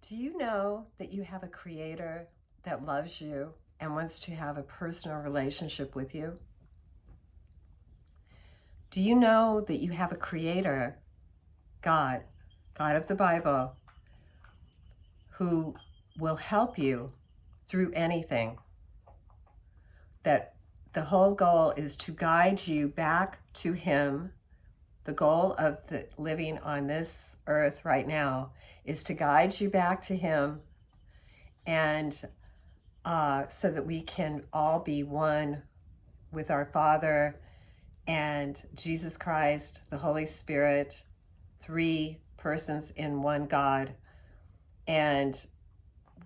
Do you know that you have a creator that loves you and wants to have a personal relationship with you? Do you know that you have a creator, God, God of the Bible, who will help you through anything? That the whole goal is to guide you back to Him. The goal of living on this earth right now is to guide you back to Him, and so that we can all be one with our Father and Jesus Christ, the Holy Spirit, three persons in one God. And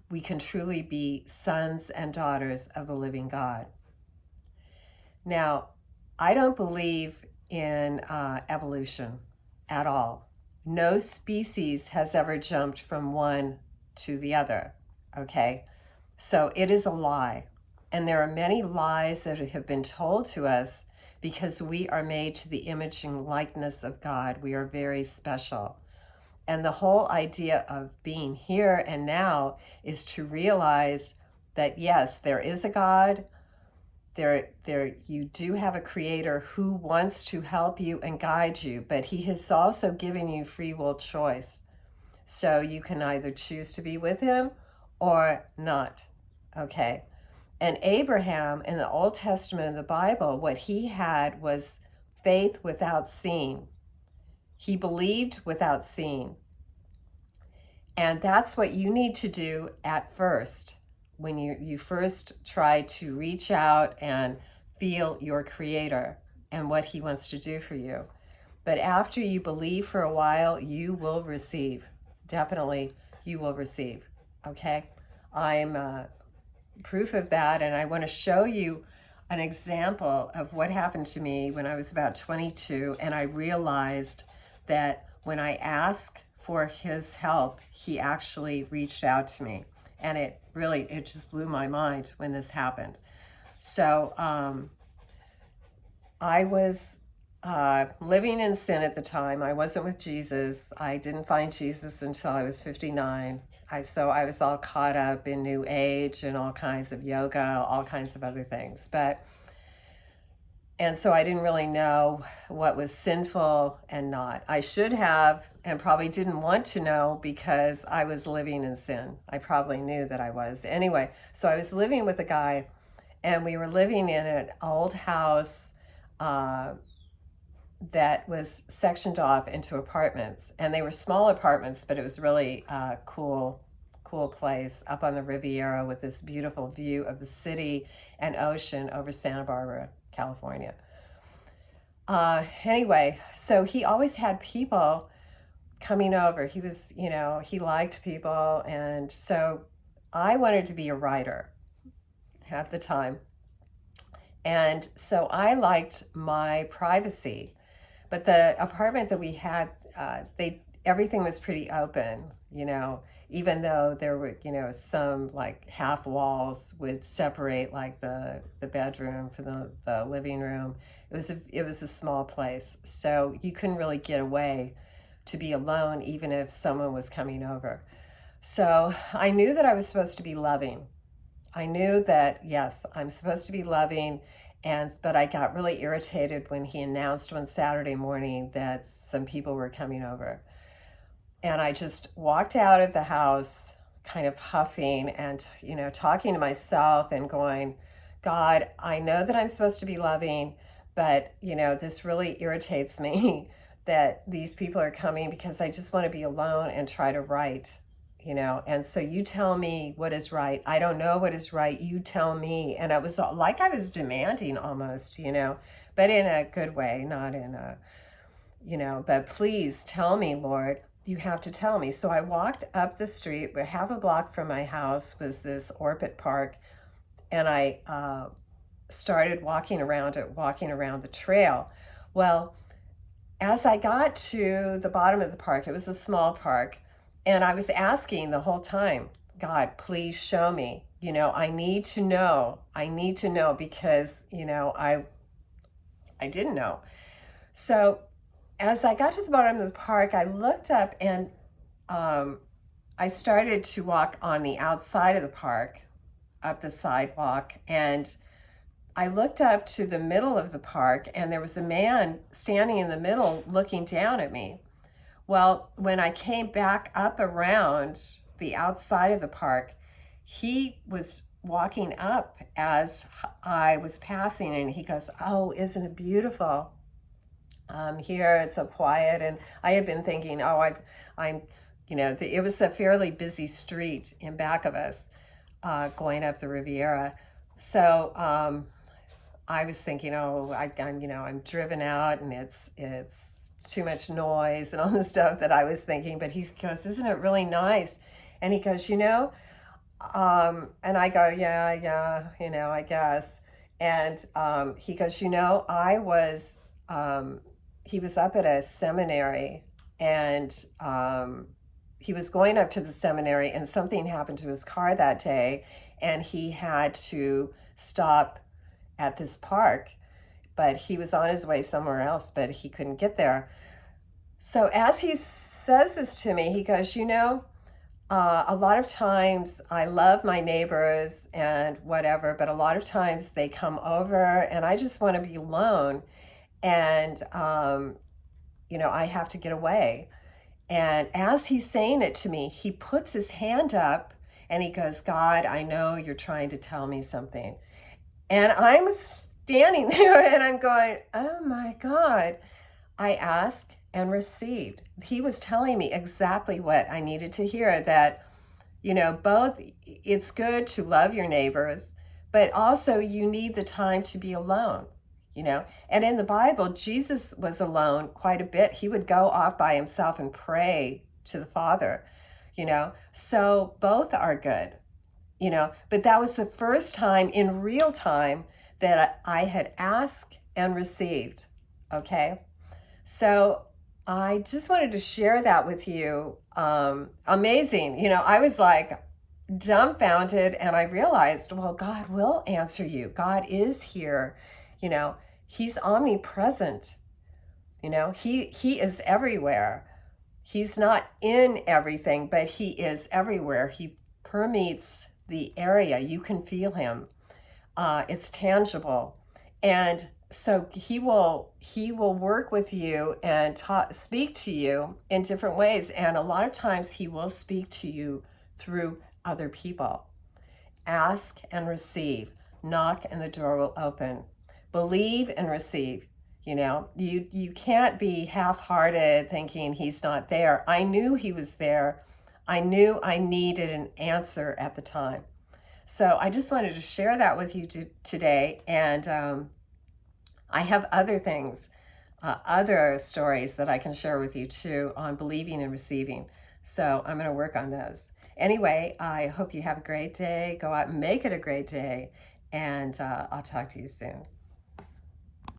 we can truly be sons and daughters of the living God. Now, I don't believe in evolution at all. No species has ever jumped from one to the other, okay? So it is a lie. And there are many lies that have been told to us because we are made to the image and likeness of God. We are very special. And the whole idea of being here and now is to realize that yes, there is a God. You do have a creator who wants to help you and guide you, but he has also given you free will choice. So you can either choose to be with him or not. Okay. And Abraham in the Old Testament of the Bible, what he had was faith without seeing. He believed without seeing. And that's what you need to do at first. When you first try to reach out and feel your creator and what he wants to do for you. But after you believe for a while, you will receive. Definitely, you will receive. Okay? I'm proof of that, and I want to show you an example of what happened to me when I was about 22, and I realized that when I asked for his help, he actually reached out to me. And it just blew my mind when this happened. So I was living in sin at the time. I wasn't with Jesus. I didn't find Jesus until I was 59. So I was all caught up in New Age and all kinds of yoga, all kinds of other things. And so I didn't really know what was sinful and not. I should have, and probably didn't want to know because I was living in sin. I probably knew that I was. Anyway, so I was living with a guy, and we were living in an old house that was sectioned off into apartments. And they were small apartments, but it was really cool place up on the Riviera with this beautiful view of the city and ocean over Santa Barbara, California. Anyway, so he always had people coming over. He was, he liked people. And so I wanted to be a writer at the time. And so I liked my privacy. But the apartment that we had, everything was pretty open, even though there were, some like half walls would separate like the bedroom from the living room. It was a small place. So you couldn't really get away to be alone, even if someone was coming over. So I knew that I was supposed to be loving. I knew that, yes, I'm supposed to be loving. But I got really irritated when he announced one Saturday morning that some people were coming over. And I just walked out of the house kind of huffing and, talking to myself and going, God, I know that I'm supposed to be loving, but, this really irritates me that these people are coming because I just want to be alone and try to write. And so you tell me what is right. I don't know what is right. You tell me. And it was like I was demanding almost, but in a good way, not in a, but please tell me, Lord, you have to tell me. So I walked up the street, where half a block from my house was this Orpit Park. And I started walking around the trail. Well, as I got to the bottom of the park, it was a small park, and I was asking the whole time, God, please show me. I need to know. I need to know because, I didn't know. So as I got to the bottom of the park, I looked up and I I started to walk on the outside of the park, up the sidewalk, and I looked up to the middle of the park, and there was a man standing in the middle looking down at me. Well, when I came back up around the outside of the park, he was walking up as I was passing, and he goes, "Oh, isn't it beautiful? Here it's so quiet." And I had been thinking, I'm, it was a fairly busy street in back of us, going up the Riviera. So I was thinking, I'm driven out, and it's too much noise and all the stuff that I was thinking. But he goes, "Isn't it really nice?" And he goes, and I go, yeah, I guess. And he goes, he was up at a seminary, and he was going up to the seminary, and something happened to his car that day, and he had to stop at this park, but he was on his way somewhere else, but he couldn't get there. So as he says this to me, he goes, a lot of times I love my neighbors and whatever, but a lot of times they come over and I just want to be alone. And, I have to get away. And as he's saying it to me, he puts his hand up and he goes, "God, I know you're trying to tell me something." And I'm standing there and I'm going, "Oh my God." I asked and received. He was telling me exactly what I needed to hear, that, both it's good to love your neighbors, but also you need the time to be alone, And in the Bible, Jesus was alone quite a bit. He would go off by himself and pray to the Father, So both are good, But that was the first time in real time that I had asked and received, okay? So I just wanted to share that with you. Amazing. I was like dumbfounded, and I realized, well, God will answer you. God is here. He's omnipresent. He is everywhere. He's not in everything, but he is everywhere. He permeates the area. You can feel him. It's tangible. And so he will work with you and speak to you in different ways. And a lot of times he will speak to you through other people. Ask and receive. Knock and the door will open. Believe and receive. You can't be half-hearted thinking he's not there. I knew he was there. I knew I needed an answer at the time. So I just wanted to share that with you today. And I have other things, other stories that I can share with you too on believing and receiving. So I'm going to work on those. Anyway, I hope you have a great day. Go out and make it a great day. And I'll talk to you soon.